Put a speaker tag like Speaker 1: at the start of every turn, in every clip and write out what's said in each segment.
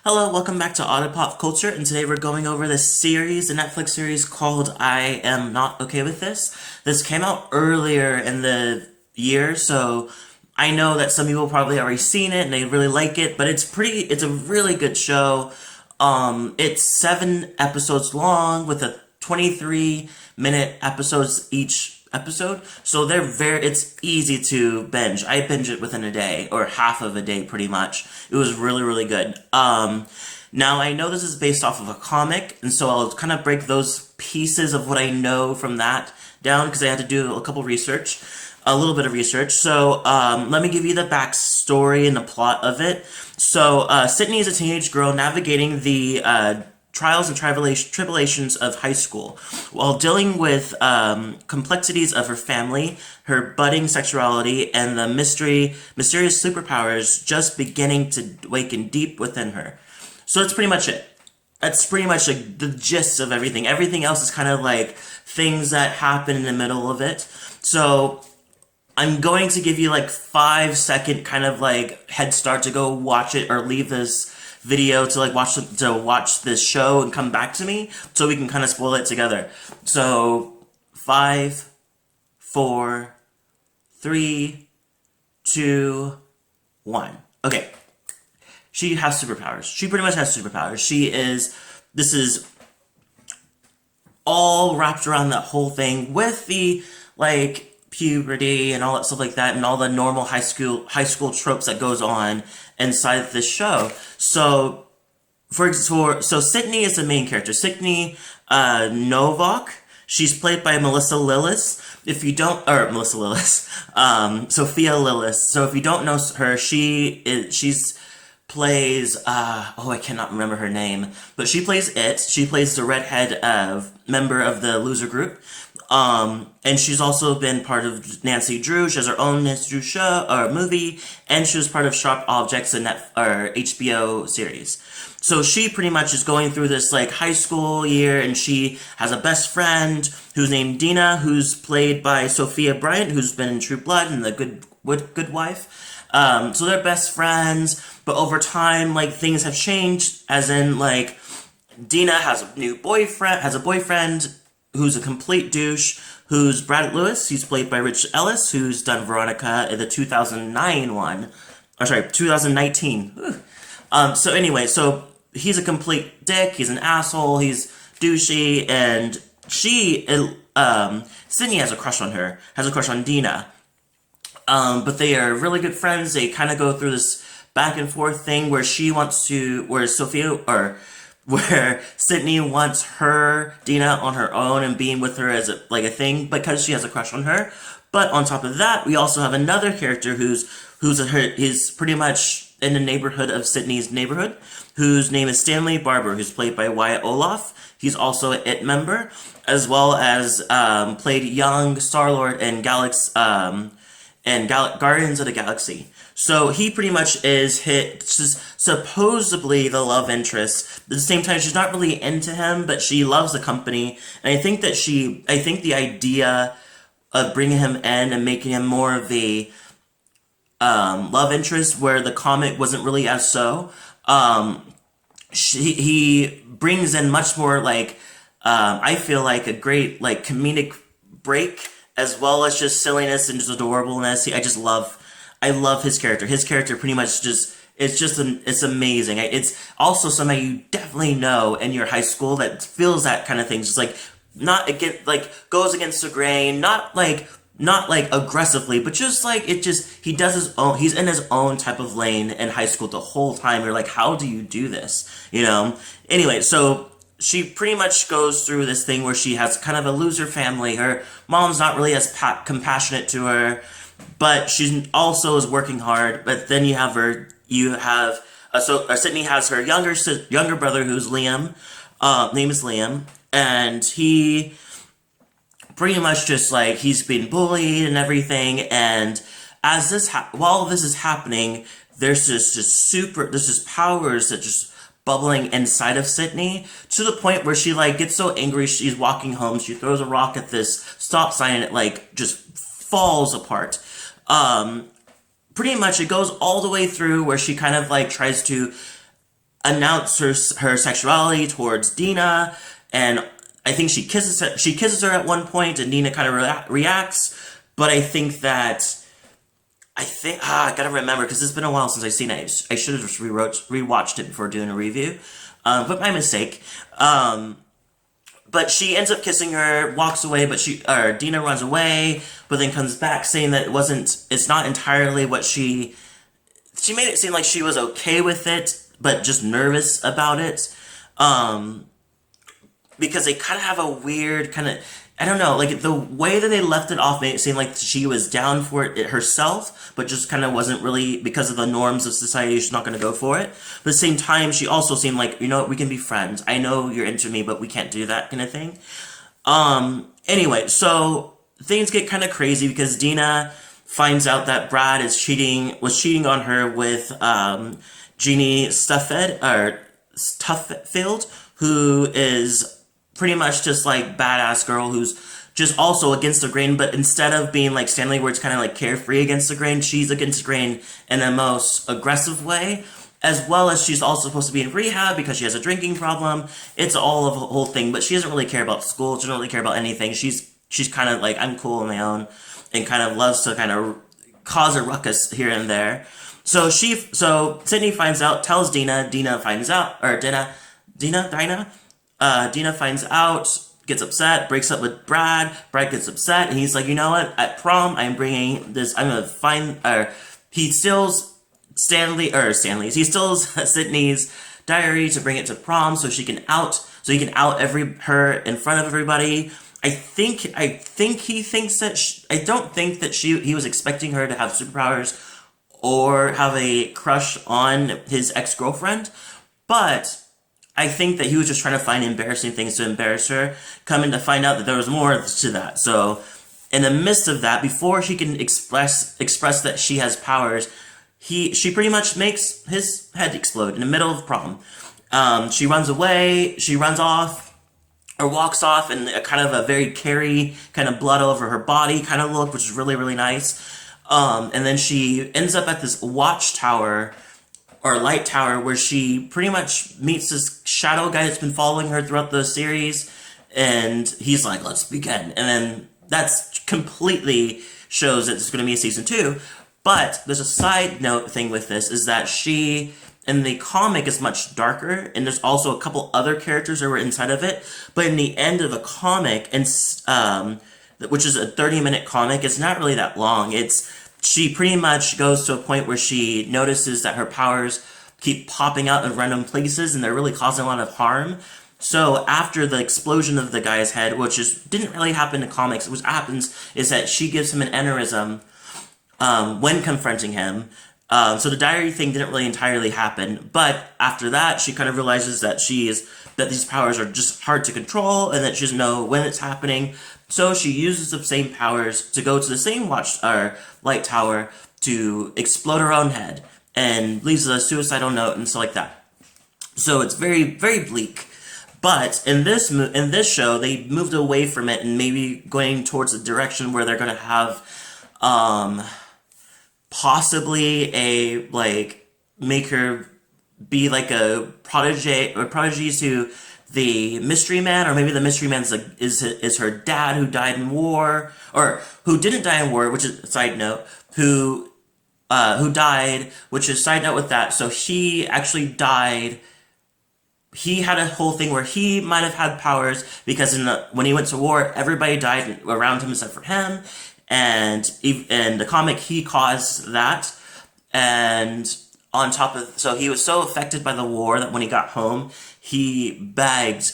Speaker 1: Hello, welcome back to Otter Pop Culture, and today we're going over this series, a Netflix series called I Am Not Okay With This. This came out earlier in the year, so I know that some people probably already seen it and they really like it, but it's a really good show. It's 7 episodes long with a 23-minute episodes each episode, so it's easy to binge. I binge it within a day or half of a day pretty much. It was really really good. Now I know this is based off of a comic, and so I'll kind of break those pieces of what I know from that down because I had to do a little bit of research. So let me give you the backstory and the plot of it. So Sydney is a teenage girl navigating the trials and tribulations of high school while dealing with complexities of her family, her budding sexuality, and the mysterious superpowers just beginning to awaken deep within her. So that's pretty much it. That's pretty much like the gist of everything. Everything else is kind of like things that happen in the middle of it. So I'm going to give you like 5 second kind of like head start to go watch it or leave this video to like watch this show and come back to me so we can kind of spoil it together. So 5, 4, 3, 2, 1. Okay. She has superpowers. She pretty much has superpowers. This is all wrapped around that whole thing with the like puberty and all that stuff like that and all the normal high school tropes that goes on inside this show. So so Sydney is the main character. Sydney Novak. She's played by Melissa Lillis. If you don't, or Melissa Lillis, Sophia Lillis. So if you don't know her, she's plays I cannot remember her name, but she plays it. She plays the redhead member of the loser group. And she's also been part of Nancy Drew. She has her own Nancy Drew show or movie, and she was part of Sharp Objects, and HBO series. So she pretty much is going through this like high school year, and she has a best friend who's named Dina, who's played by Sophia Bryant, who's been in True Blood and The Good Wife. So they're best friends, but over time, like things have changed. As in, like Dina has a boyfriend who's a complete douche, who's Brad Lewis. He's played by Rich Ellis, who's done Veronica in the 2009 one. Or sorry, 2019. So anyway, so he's a complete dick, he's an asshole, he's douchey, and Sydney has a crush on Dina. But they are really good friends. They kind of go through this back and forth thing where where Sydney wants Dina on her own and being with her as a thing because she has a crush on her. But on top of that, we also have another character he's pretty much in the neighborhood of Sydney's neighborhood, whose name is Stanley Barber, who's played by Wyatt Olaf. He's also an IT member, as well as played young Star-Lord in Guardians of the Galaxy. So he pretty much is supposedly the love interest. At the same time, she's not really into him, but she loves the company. And I think the idea of bringing him in and making him more of the love interest, where the comic wasn't really as so, he brings in much more like, I feel like a great like comedic break, as well as just silliness and just adorableness. I love his character. His character pretty much it's amazing. It's also somebody you definitely know in your high school that feels that kind of thing. Just like not against, like goes against the grain, not like aggressively, but just like he does his own. He's in his own type of lane in high school the whole time. You're like, how do you do this? You know. Anyway, so she pretty much goes through this thing where she has kind of a loser family. Her mom's not really as compassionate to her, but she also is working hard. But then Sydney has her younger brother, who's Liam. Name is Liam, and he pretty much just like he's being bullied and everything. And while this is happening, there's just powers that just bubbling inside of Sydney, to the point where she like gets so angry. She's walking home, she throws a rock at this stop sign, and it like just falls apart. Pretty much it goes all the way through where she kind of like tries to announce her sexuality towards Dina, and I think she kisses her at one point, and Dina kind of reacts. But I gotta remember because it's been a while since I've seen it. I should have just rewatched it before doing a review, but my mistake. But she ends up kissing her, walks away, but Dina runs away, but then comes back saying that it's not entirely what she made it seem like she was okay with it, but just nervous about it. Because they kind of have a weird kind of, I don't know, like the way that they left it off made it seem like she was down for it herself, but just kind of wasn't really, because of the norms of society, she's not going to go for it. But at the same time, she also seemed like, you know what, we can be friends. I know you're into me, but we can't do that kind of thing. Anyway, so things get kind of crazy because Dina finds out that Brad was cheating on her with Jeannie Stuffield, who is pretty much just like badass girl who's just also against the grain, but instead of being like Stanley where it's kind of like carefree against the grain, she's against the grain in the most aggressive way, as well as she's also supposed to be in rehab because she has a drinking problem. It's all of a whole thing, but she doesn't really care about school, she doesn't really care about anything. She's kind of like, I'm cool on my own, and kind of loves to kind of cause a ruckus here and there. So Sydney finds out, tells Dina, Dina finds out, or Dina finds out, gets upset, breaks up with Brad gets upset, and he's like, you know what, at prom, I'm gonna find, he steals he steals Sydney's diary to bring it to prom so he can out her in front of everybody. I think he thinks that I don't think that he was expecting her to have superpowers or have a crush on his ex-girlfriend, but I think that he was just trying to find embarrassing things to embarrass her, coming to find out that there was more to that. So, in the midst of that, before she can express that she has powers, she pretty much makes his head explode in the middle of prom. She runs away, she runs off, or walks off in a kind of a very Carrie, kind of blood over her body kind of look, which is really, really nice. And then she ends up at this watchtower, or light tower, where she pretty much meets this shadow guy that's been following her throughout the series, and he's like, let's begin. And then that's completely shows that it's going to be a season 2. But there's a side note thing with this, is that she, in the comic, is much darker, and there's also a couple other characters that were inside of it, but in the end of the comic, which is a 30-minute comic, it's not really that long. She pretty much goes to a point where she notices that her powers keep popping out in random places and they're really causing a lot of harm. So after the explosion of the guy's head, which didn't really happen in comics, what happens is that she gives him an aneurysm when confronting him. So the diary thing didn't really entirely happen, but after that, she kind of realizes that that these powers are just hard to control and that she doesn't know when it's happening. So she uses the same powers to go to the same light tower to explode her own head and leaves a suicidal note and stuff like that. So it's very, very bleak. But in this show, they moved away from it and maybe going towards a direction where they're going to have possibly make her be like a prodigy to the Mystery Man, or maybe the Mystery Man is her dad who died in war, or who didn't die in war, which is a side note, who died, which is side note with that. So he actually died. He had a whole thing where he might have had powers because when he went to war, everybody died around him except for him, and in the comic he caused that, and on top of, so he was so affected by the war that when he got home, he begged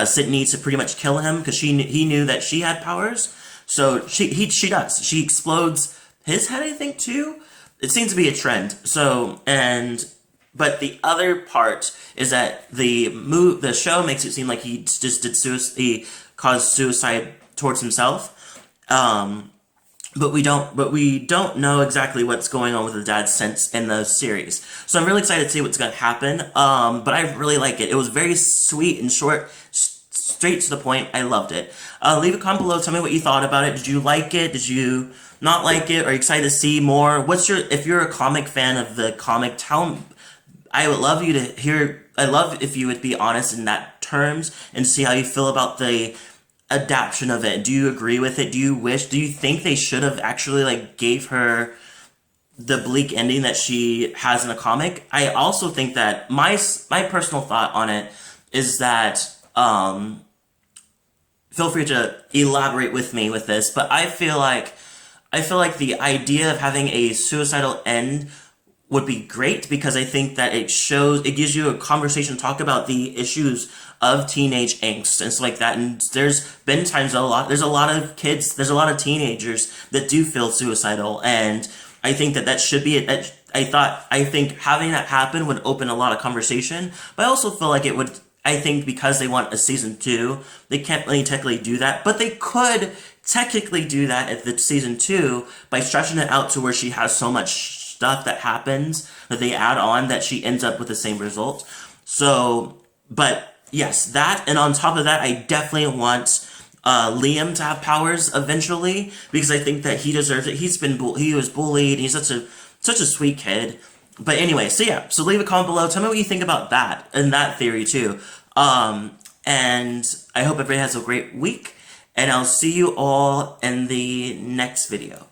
Speaker 1: Sydney to pretty much kill him because he knew that she had powers. So she does. She explodes his head, I think, too. It seems to be a trend. So, but the other part is that the show makes it seem like he just he caused suicide towards himself. But we don't know exactly what's going on with the dad since in the series. So I'm really excited to see what's going to happen. But I really like it. It was very sweet and short, straight to the point. I loved it. Leave a comment below. Tell me what you thought about it. Did you like it? Did you not like it? Are you excited to see more? If you're a comic fan of the comic, I would love you to hear. I love if you would be honest in that terms and see how you feel about the adaptation of it. Do you agree with it? Do you wish? Do you think they should have actually like gave her the bleak ending that she has in the comic? I also think that my personal thought on it is that feel free to elaborate with me with this, but I feel like the idea of having a suicidal end would be great because I think that it gives you a conversation to talk about the issues of teenage angst and stuff like that. And there's been times there's a lot of kids, there's a lot of teenagers that do feel suicidal, and I think that should be it. I think having that happen would open a lot of conversation, but I also feel like it would. I think because they want a season 2, they can't really technically do that, but they could technically do that at the season 2 by stretching it out to where she has so much stuff that happens that they add on that she ends up with the same result. So, but yes, that, and on top of that, I definitely want Liam to have powers eventually because I think that he deserves it. He was bullied. He's such a sweet kid. But anyway, so yeah, so leave a comment below. Tell me what you think about that and that theory too. And I hope everybody has a great week, and I'll see you all in the next video.